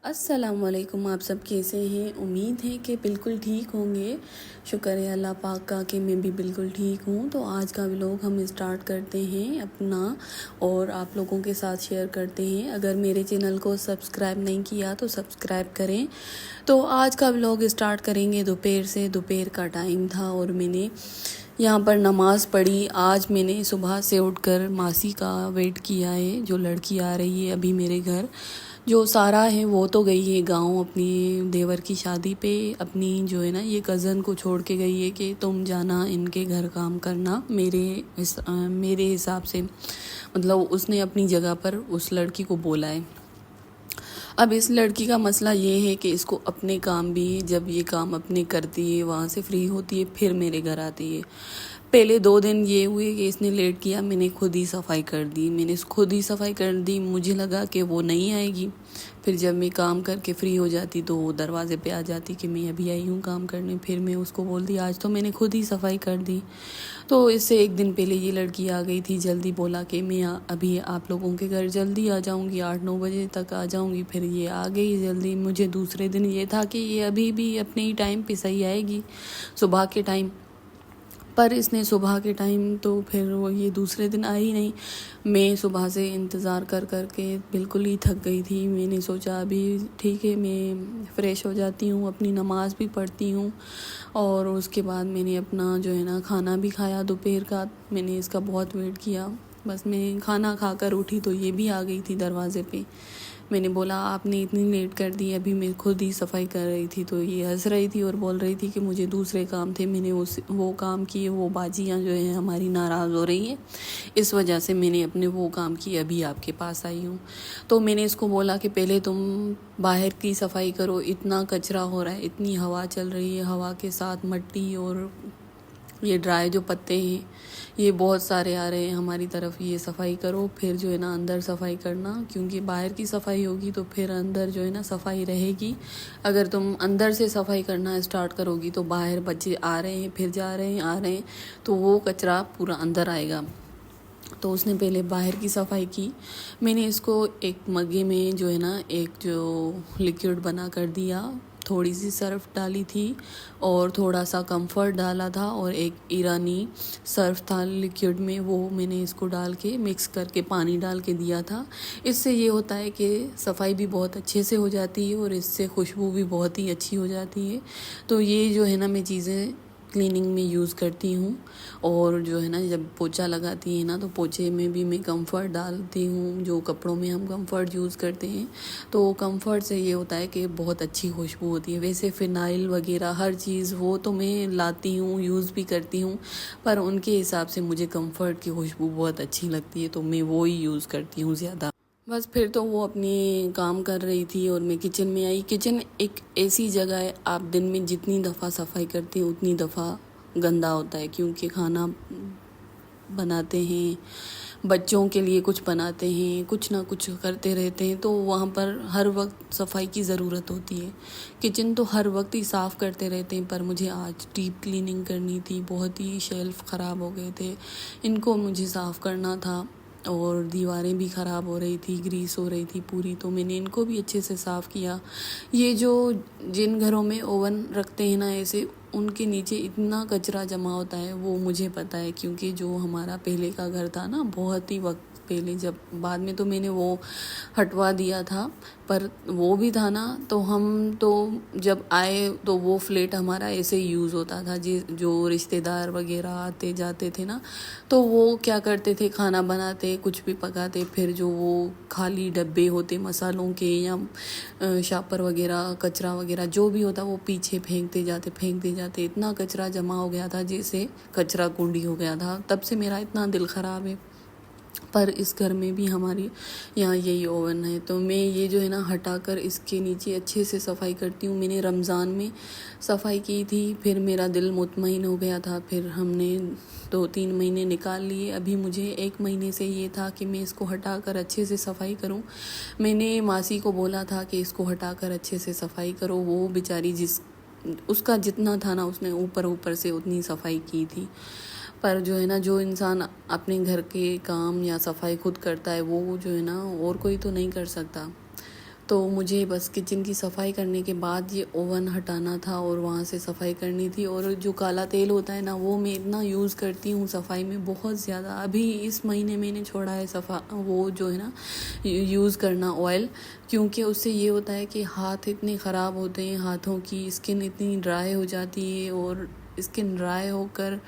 अस्सलामुअलैकुम। आप सब कैसे हैं? उम्मीद है कि बिल्कुल ठीक होंगे। शुक्र है अल्लाह पाक का कि मैं भी बिल्कुल ठीक हूँ। तो आज का व्लॉग हम स्टार्ट करते हैं अपना और आप लोगों के साथ शेयर करते हैं। अगर मेरे चैनल को सब्सक्राइब नहीं किया तो सब्सक्राइब करें। तो आज का व्लॉग स्टार्ट करेंगे दोपहर से। दोपहर का टाइम था और मैंने यहाँ पर नमाज़ पढ़ी। आज मैंने सुबह से उठकर मासी का वेट किया है, जो लड़की आ रही है अभी मेरे घर। जो सारा है वो तो गई है गांव अपनी देवर की शादी पे। अपनी जो है ना ये कज़न को छोड़ के गई है कि तुम जाना इनके घर काम करना। मेरे हिसाब से मतलब उसने अपनी जगह पर उस लड़की को बोला है। अब इस लड़की का मसला ये है कि इसको अपने काम भी, जब ये काम अपने करती है वहाँ से फ्री होती है फिर मेरे घर आती है। पहले 2 दिन ये हुए कि इसने लेट किया, मैंने खुद ही सफाई कर दी। मुझे लगा कि वो नहीं आएगी। फिर जब मैं काम करके फ्री हो जाती तो वो दरवाजे पे आ जाती कि मैं अभी आई हूँ काम करने। फिर मैं उसको बोलती आज तो मैंने खुद ही सफाई कर दी। तो इससे 1 दिन पहले ये लड़की आ गई थी जल्दी। बोला कि मैं अभी आप लोगों के घर जल्दी आ जाऊँगी, 8-9 बजे तक आ जाऊँगी। फिर ये आ गई जल्दी। मुझे दूसरे दिन ये था कि ये अभी भी अपने ही टाइम पे सही आएगी, सुबह के टाइम। पर इसने सुबह के टाइम तो फिर वो ये दूसरे दिन आई नहीं। मैं सुबह से इंतज़ार कर कर के बिल्कुल ही थक गई थी। मैंने सोचा अभी ठीक है मैं फ़्रेश हो जाती हूँ, अपनी नमाज़ भी पढ़ती हूँ और उसके बाद मैंने अपना जो है ना खाना भी खाया दोपहर का। मैंने इसका बहुत वेट किया। बस मैं खाना खाकर उठी तो ये भी आ गई थी दरवाज़े पे। मैंने बोला आपने इतनी लेट कर दी, अभी मैं खुद ही सफाई कर रही थी। तो ये हंस रही थी और बोल रही थी कि मुझे दूसरे काम थे, मैंने वो काम किए। वो बाजियाँ जो है हमारी नाराज़ हो रही हैं, इस वजह से मैंने अपने वो काम किए, अभी आपके पास आई हूँ। तो मैंने इसको बोला कि पहले तुम बाहर की सफाई करो, इतना कचरा हो रहा है, इतनी हवा चल रही है, हवा के साथ मिट्टी और ये ड्राई जो पत्ते हैं ये बहुत सारे आ रहे हैं हमारी तरफ। ये सफाई करो, फिर जो है ना अंदर सफाई करना, क्योंकि बाहर की सफाई होगी तो फिर अंदर जो है ना सफाई रहेगी। अगर तुम अंदर से सफाई करना स्टार्ट करोगी तो बाहर बच्चे आ रहे हैं फिर जा रहे हैं आ रहे हैं तो वो कचरा पूरा अंदर आएगा। तो उसने पहले बाहर की सफाई की। मैंने इसको एक मग्गे में जो है ना एक जो लिक्विड बना कर दिया, थोड़ी सी सर्फ डाली थी और थोड़ा सा कंफर्ट डाला था और एक ईरानी सर्फ था लिक्विड में, वो मैंने इसको डाल के मिक्स करके पानी डाल के दिया था। इससे ये होता है कि सफाई भी बहुत अच्छे से हो जाती है और इससे खुशबू भी बहुत ही अच्छी हो जाती है। तो ये जो है ना मैं चीज़ें क्लीनिंग में यूज़ करती हूँ। और जो है ना जब पोछा लगाती है ना तो पोछे में भी मैं कंफर्ट डालती हूँ। जो कपड़ों में हम कंफर्ट यूज़ करते हैं तो कंफर्ट से ये होता है कि बहुत अच्छी खुशबू होती है। वैसे फ़िनाइल वगैरह हर चीज़ वो तो मैं लाती हूँ, यूज़ भी करती हूँ, पर उनके हिसाब से मुझे कंफर्ट की खुशबू बहुत अच्छी लगती है तो मैं वो ही यूज़ करती हूँ ज़्यादा। बस फिर तो वो अपने काम कर रही थी और मैं किचन में आई। किचन एक ऐसी जगह है, आप दिन में जितनी दफ़ा सफाई करती हैं उतनी दफ़ा गंदा होता है, क्योंकि खाना बनाते हैं, बच्चों के लिए कुछ बनाते हैं, कुछ ना कुछ करते रहते हैं, तो वहाँ पर हर वक्त सफाई की ज़रूरत होती है। किचन तो हर वक्त ही साफ़ करते रहते हैं, पर मुझे आज डीप क्लीनिंग करनी थी। बहुत ही शेल्फ़ ख़राब हो गए थे, इनको मुझे साफ़ करना था और दीवारें भी ख़राब हो रही थी, ग्रीस हो रही थी पूरी, तो मैंने इनको भी अच्छे से साफ़ किया। ये जो जिन घरों में ओवन रखते हैं ना ऐसे, उनके नीचे इतना कचरा जमा होता है वो मुझे पता है, क्योंकि जो हमारा पहले का घर था ना, बहुत ही वक्त पहले, जब बाद में तो मैंने वो हटवा दिया था, पर वो भी था ना, तो हम तो जब आए तो वो फ्लैट हमारा ऐसे ही यूज़ होता था। जो रिश्तेदार वगैरह आते जाते थे ना, तो वो क्या करते थे, खाना बनाते कुछ भी पकाते, फिर जो वो खाली डब्बे होते मसालों के या शापर वगैरह कचरा वगैरह जो भी होता वो पीछे फेंकते जाते। इतना कचरा जमा हो गया था जैसे कचरा कुंडी हो गया था। तब से मेरा इतना दिल ख़राब है। पर इस घर में भी हमारी यहाँ यही ओवन है, तो मैं ये जो है ना हटाकर इसके नीचे अच्छे से सफाई करती हूँ। मैंने रमज़ान में सफाई की थी, फिर मेरा दिल मुतमईन हो गया था, फिर हमने 2-3 महीने निकाल लिए। अभी मुझे 1 महीने से ये था कि मैं इसको हटाकर अच्छे से सफाई करूँ। मैंने मासी को बोला था कि इसको हटाकर अच्छे से सफाई करो। वो बेचारी उसका जितना था ना उसने ऊपर से उतनी सफाई की थी। पर जो है ना, जो इंसान अपने घर के काम या सफाई खुद करता है वो जो है ना और कोई तो नहीं कर सकता। तो मुझे बस किचन की सफाई करने के बाद ये ओवन हटाना था और वहाँ से सफाई करनी थी। और जो काला तेल होता है ना, वो मैं इतना यूज़ करती हूँ सफाई में बहुत ज़्यादा। अभी इस महीने मैंने छोड़ा है वो जो है ना यूज़ करना ऑयल, क्योंकि उससे ये होता है कि हाथ इतने ख़राब होते हैं, हाथों की स्किन इतनी ड्राई हो जाती है और स्किन ड्राई होकर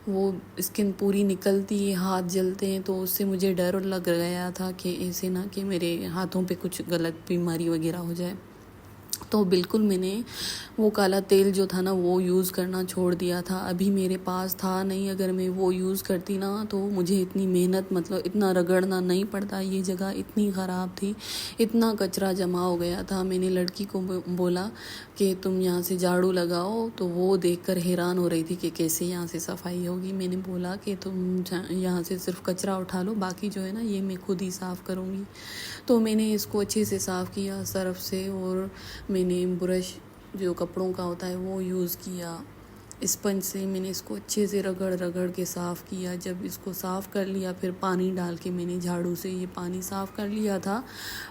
वो स्किन पूरी निकलती है, हाथ जलते हैं। तो उससे मुझे डर लग गया था कि ऐसे ना कि मेरे हाथों पे कुछ गलत बीमारी वगैरह हो जाए। तो बिल्कुल मैंने वो काला तेल जो था ना वो यूज़ करना छोड़ दिया था। अभी मेरे पास था नहीं, अगर मैं वो यूज़ करती ना तो मुझे इतनी मेहनत, मतलब इतना रगड़ना नहीं पड़ता। ये जगह इतनी ख़राब थी, इतना कचरा जमा हो गया था। मैंने लड़की को बोला कि तुम यहाँ से झाड़ू लगाओ, तो वो देखकर हैरान हो रही थी कि कैसे यहाँ से सफाई होगी। मैंने बोला कि तुम यहाँ से सिर्फ कचरा उठा लो, बाकी जो है ना ये मैं खुद ही साफ़ करूँगी। तो मैंने इसको अच्छे से साफ़ किया सर्फ से, और मैंने ब्रश जो कपड़ों का होता है वो यूज़ किया। स्पंज से मैंने इसको अच्छे से रगड़ रगड़ के साफ़ किया। जब इसको साफ़ कर लिया, फिर पानी डाल के मैंने झाड़ू से ये पानी साफ़ कर लिया था।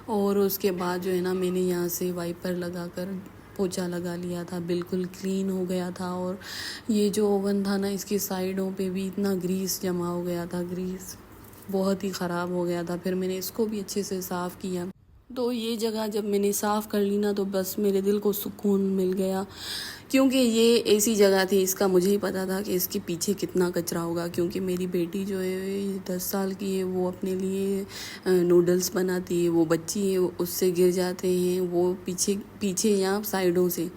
और उसके बाद जो है ना मैंने यहाँ से वाइपर लगा कर पोछा लगा लिया था, बिल्कुल क्लीन हो गया था। और ये जो ओवन था ना, इसकी साइडों पे भी इतना ग्रीस जमा हो गया था, ग्रीस बहुत ही ख़राब हो गया था। फिर मैंने इसको भी अच्छे से साफ़ किया। तो ये जगह जब मैंने साफ़ कर ली ना, तो बस मेरे दिल को सुकून मिल गया, क्योंकि ये ऐसी जगह थी, इसका मुझे ही पता था कि इसके पीछे कितना कचरा होगा। क्योंकि मेरी बेटी जो है 10 साल की है, वो अपने लिए नूडल्स बनाती है, वो बच्ची है, उससे गिर जाते हैं वो पीछे पीछे या साइडों से।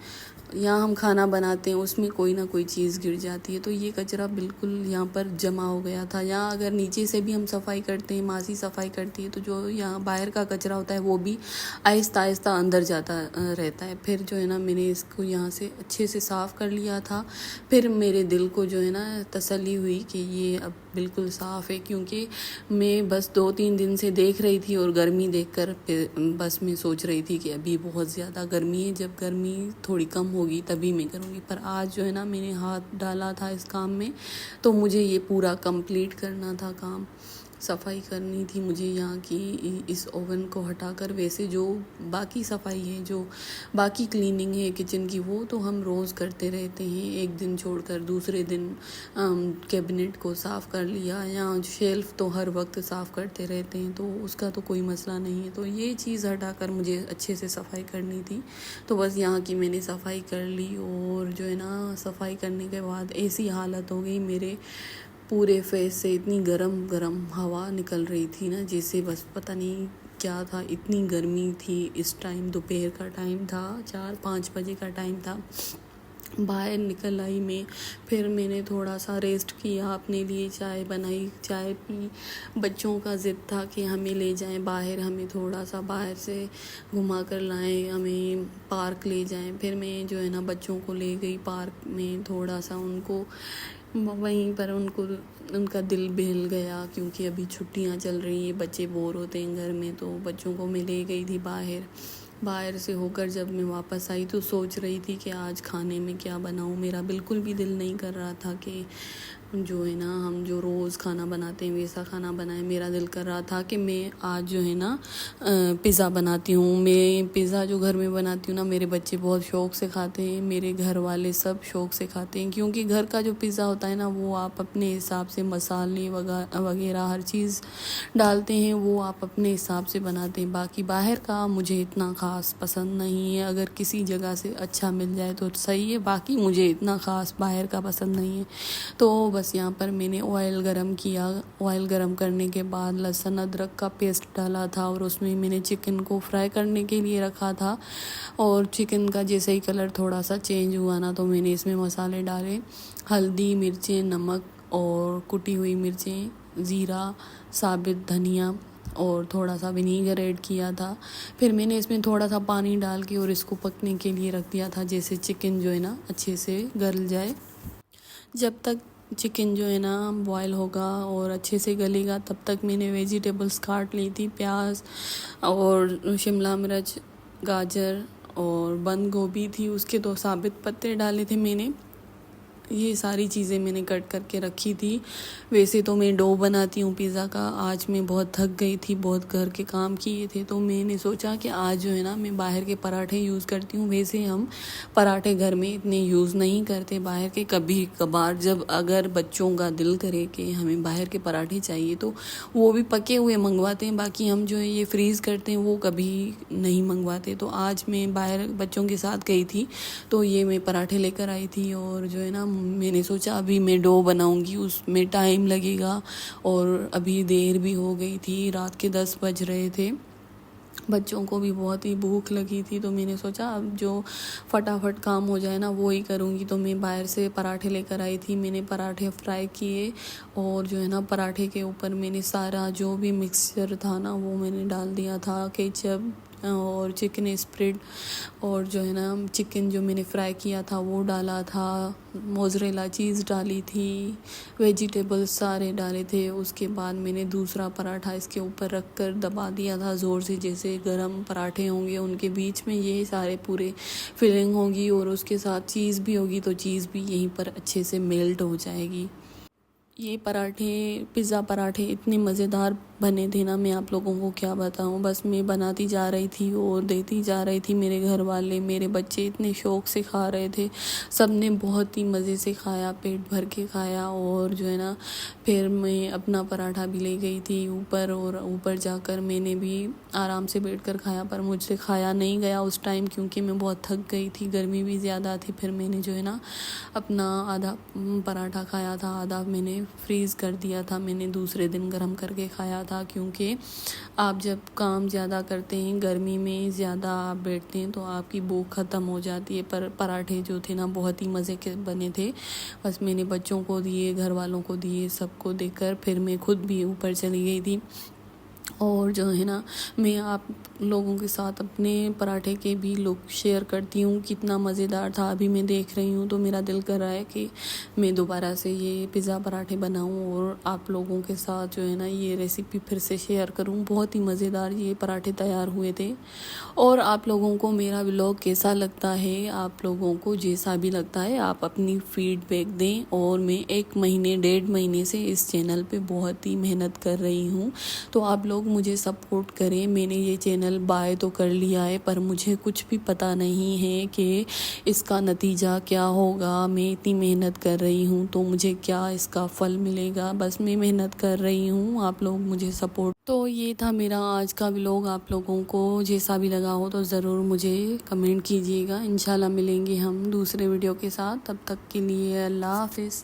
यहाँ हम खाना बनाते हैं, उसमें कोई ना कोई चीज़ गिर जाती है। तो ये कचरा बिल्कुल यहाँ पर जमा हो गया था। यहाँ अगर नीचे से भी हम सफाई करते हैं, मासी सफाई करती है, तो जो यहाँ बाहर का कचरा होता है वो भी आहिस्ता आहिस्ता अंदर जाता रहता है। फिर जो है ना मैंने इसको यहाँ से अच्छे से साफ़ कर लिया था। फिर मेरे दिल को जो है ना तसल्ली हुई कि ये अब बिल्कुल साफ़ है, क्योंकि मैं बस 2-3 दिन से देख रही थी और गर्मी देखकर बस मैं सोच रही थी कि अभी बहुत ज़्यादा गर्मी है, जब गर्मी थोड़ी कम होगी तभी मैं करूँगी। पर आज जो है ना मैंने हाथ डाला था इस काम में, तो मुझे ये पूरा कंप्लीट करना था काम, सफाई करनी थी मुझे यहाँ की इस ओवन को हटाकर। वैसे जो बाकी सफाई है, जो बाकी क्लीनिंग है किचन की, वो तो हम रोज़ करते रहते हैं। एक दिन छोड़कर दूसरे दिन कैबिनेट को साफ़ कर लिया, या शेल्फ़ तो हर वक्त साफ़ करते रहते हैं, तो उसका तो कोई मसला नहीं है। तो ये चीज़ हटाकर मुझे अच्छे से सफाई करनी थी। तो बस यहाँ की मैंने सफाई कर ली, और जो है ना सफाई करने के बाद ऐसी हालत हो गई मेरे पूरे फेस से, इतनी गरम हवा निकल रही थी ना, जैसे बस पता नहीं क्या था, इतनी गर्मी थी। इस टाइम दोपहर का टाइम था, 4-5 बजे का टाइम था। बाहर निकल आई मैं, फिर मैंने थोड़ा सा रेस्ट किया, अपने लिए चाय बनाई, चाय पी। बच्चों का ज़िद था कि हमें ले जाएं बाहर, हमें थोड़ा सा बाहर से घुमा कर लाएं, हमें पार्क ले जाएं। फिर मैं जो है ना बच्चों को ले गई पार्क में, थोड़ा सा उनको वहीं पर उनका दिल बहल गया, क्योंकि अभी छुट्टियां चल रही हैं, बच्चे बोर होते हैं घर में। तो बच्चों को मैं ले गई थी बाहर से होकर जब मैं वापस आई, तो सोच रही थी कि आज खाने में क्या बनाऊं। मेरा बिल्कुल भी दिल नहीं कर रहा था कि जो है ना हम जो रोज़ खाना बनाते हैं वैसा खाना बनाए। मेरा दिल कर रहा था कि मैं आज जो है ना पिज़्ज़ा बनाती हूँ। मैं पिज़्ज़ा जो घर में बनाती हूँ ना, मेरे बच्चे बहुत शौक़ से खाते हैं, मेरे घर वाले सब शौक़ से खाते हैं, क्योंकि घर का जो पिज़्ज़ा होता है ना, वो आप अपने हिसाब से मसाले वगैरह हर चीज़ डालते हैं, वो आप अपने हिसाब से बनाते हैं। बाकी बाहर का मुझे इतना ख़ास पसंद नहीं है, अगर किसी जगह से अच्छा मिल जाए तो सही है, बाकी मुझे इतना ख़ास बाहर का पसंद नहीं है। तो बस यहाँ पर मैंने ऑयल गरम किया। ऑयल गरम करने के बाद लहसुन अदरक का पेस्ट डाला था, और उसमें मैंने चिकन को फ्राई करने के लिए रखा था। और चिकन का जैसे ही कलर थोड़ा सा चेंज हुआ ना, तो मैंने इसमें मसाले डाले, हल्दी, मिर्चें, नमक और कुटी हुई मिर्चें, ज़ीरा, साबित धनिया और थोड़ा सा विनीगर ऐड किया था। फिर मैंने इसमें थोड़ा सा पानी डाल के और इसको पकने के लिए रख दिया था, जैसे चिकन जो है ना अच्छे से गल जाए। जब तक चिकन जो है ना बॉयल होगा और अच्छे से गलेगा, तब तक मैंने वेजिटेबल्स काट ली थी, प्याज और शिमला मिर्च, गाजर और बंद गोभी थी, उसके 2 साबित पत्ते डाले थे मैंने। ये सारी चीज़ें मैंने कट करके रखी थी। वैसे तो मैं डो बनाती हूँ पिज़्ज़ा का। आज मैं बहुत थक गई थी, बहुत घर के काम किए थे, तो मैंने सोचा कि आज जो है ना मैं बाहर के पराठे यूज़ करती हूँ। वैसे हम पराठे घर में इतने यूज़ नहीं करते, बाहर के कभी कभार जब अगर बच्चों का दिल करे कि हमें बाहर के पराठे चाहिए तो वो भी पके हुए मंगवाते हैं। बाकी हम जो है ये फ्रीज़ करते हैं वो कभी नहीं मंगवाते। तो आज मैं बाहर बच्चों के साथ गई थी तो ये मैं पराठे लेकर आई थी, और जो है ना मैंने सोचा अभी मैं डो बनाऊंगी, उसमें टाइम लगेगा और अभी देर भी हो गई थी, रात के 10 बज रहे थे। बच्चों को भी बहुत ही भूख लगी थी, तो मैंने सोचा अब जो फटाफट काम हो जाए ना वो ही करूँगी। तो मैं बाहर से पराठे लेकर आई थी। मैंने पराठे फ्राई किए और जो है ना पराठे के ऊपर मैंने सारा जो भी मिक्सचर था ना वो मैंने डाल दिया था, केचप और चिकन स्प्रेड, और जो है ना चिकन जो मैंने फ्राई किया था वो डाला था, मोज़रेला चीज़ डाली थी, वेजिटेबल्स सारे डाले थे। उसके बाद मैंने दूसरा पराठा इसके ऊपर रख कर दबा दिया था ज़ोर से, जैसे गरम पराठे होंगे उनके बीच में ये सारे पूरे फिलिंग होगी और उसके साथ चीज़ भी होगी, तो चीज़ भी यहीं पर अच्छे से मेल्ट हो जाएगी। ये पराठे पिज़्ज़ा पराठे इतने मज़ेदार बने थे ना, मैं आप लोगों को क्या बताऊं। बस मैं बनाती जा रही थी और देती जा रही थी। मेरे घर वाले, मेरे बच्चे इतने शौक़ से खा रहे थे, सब ने बहुत ही मज़े से खाया, पेट भर के खाया। और जो है ना फिर मैं अपना पराठा भी ले गई थी ऊपर, और ऊपर जाकर मैंने भी आराम से बैठकर खाया, पर मुझसे खाया नहीं गया उस टाइम क्योंकि मैं बहुत थक गई थी, गर्मी भी ज़्यादा थी। फिर मैंने जो है ना अपना आधा पराठा खाया था, आधा मैंने फ्रीज़ कर दिया था, मैंने दूसरे दिन गर्म करके खाया था। क्योंकि आप जब काम ज़्यादा करते हैं, गर्मी में ज़्यादा आप बैठते हैं तो आपकी भूख ख़त्म हो जाती है। पर पराठे जो थे ना बहुत ही मज़े के बने थे। बस मैंने बच्चों को दिए, घर वालों को दिए, सबको देकर फिर मैं खुद भी ऊपर चली गई थी। और जो है ना मैं आप लोगों के साथ अपने पराठे के भी लुक शेयर करती हूँ, कितना मज़ेदार था। अभी मैं देख रही हूँ तो मेरा दिल कर रहा है कि मैं दोबारा से ये पिज़्ज़ा पराठे बनाऊँ और आप लोगों के साथ जो है ना ये रेसिपी फिर से शेयर करूँ। बहुत ही मज़ेदार ये पराठे तैयार हुए थे। और आप लोगों को मेरा व्लॉग कैसा लगता है, आप लोगों को जैसा भी लगता है आप अपनी फीडबैक दें। और मैं 1 महीने 1.5 महीने से इस चैनल पे बहुत ही मेहनत कर रही हूँ, तो आप लोग मुझे सपोर्ट करें। मैंने ये चैनल बाय तो कर लिया है, पर मुझे कुछ भी पता नहीं है कि इसका नतीजा क्या होगा। मैं इतनी मेहनत कर रही हूँ तो मुझे क्या इसका फल मिलेगा। बस मैं मेहनत कर रही हूँ, आप लोग मुझे सपोर्ट। तो ये था मेरा आज का व्लॉग। आप लोगों को जैसा भी लगा हो तो ज़रूर मुझे कमेंट कीजिएगा। इंशाल्लाह मिलेंगे हम दूसरे वीडियो के साथ। तब तक के लिए अल्लाह हाफ़िज़।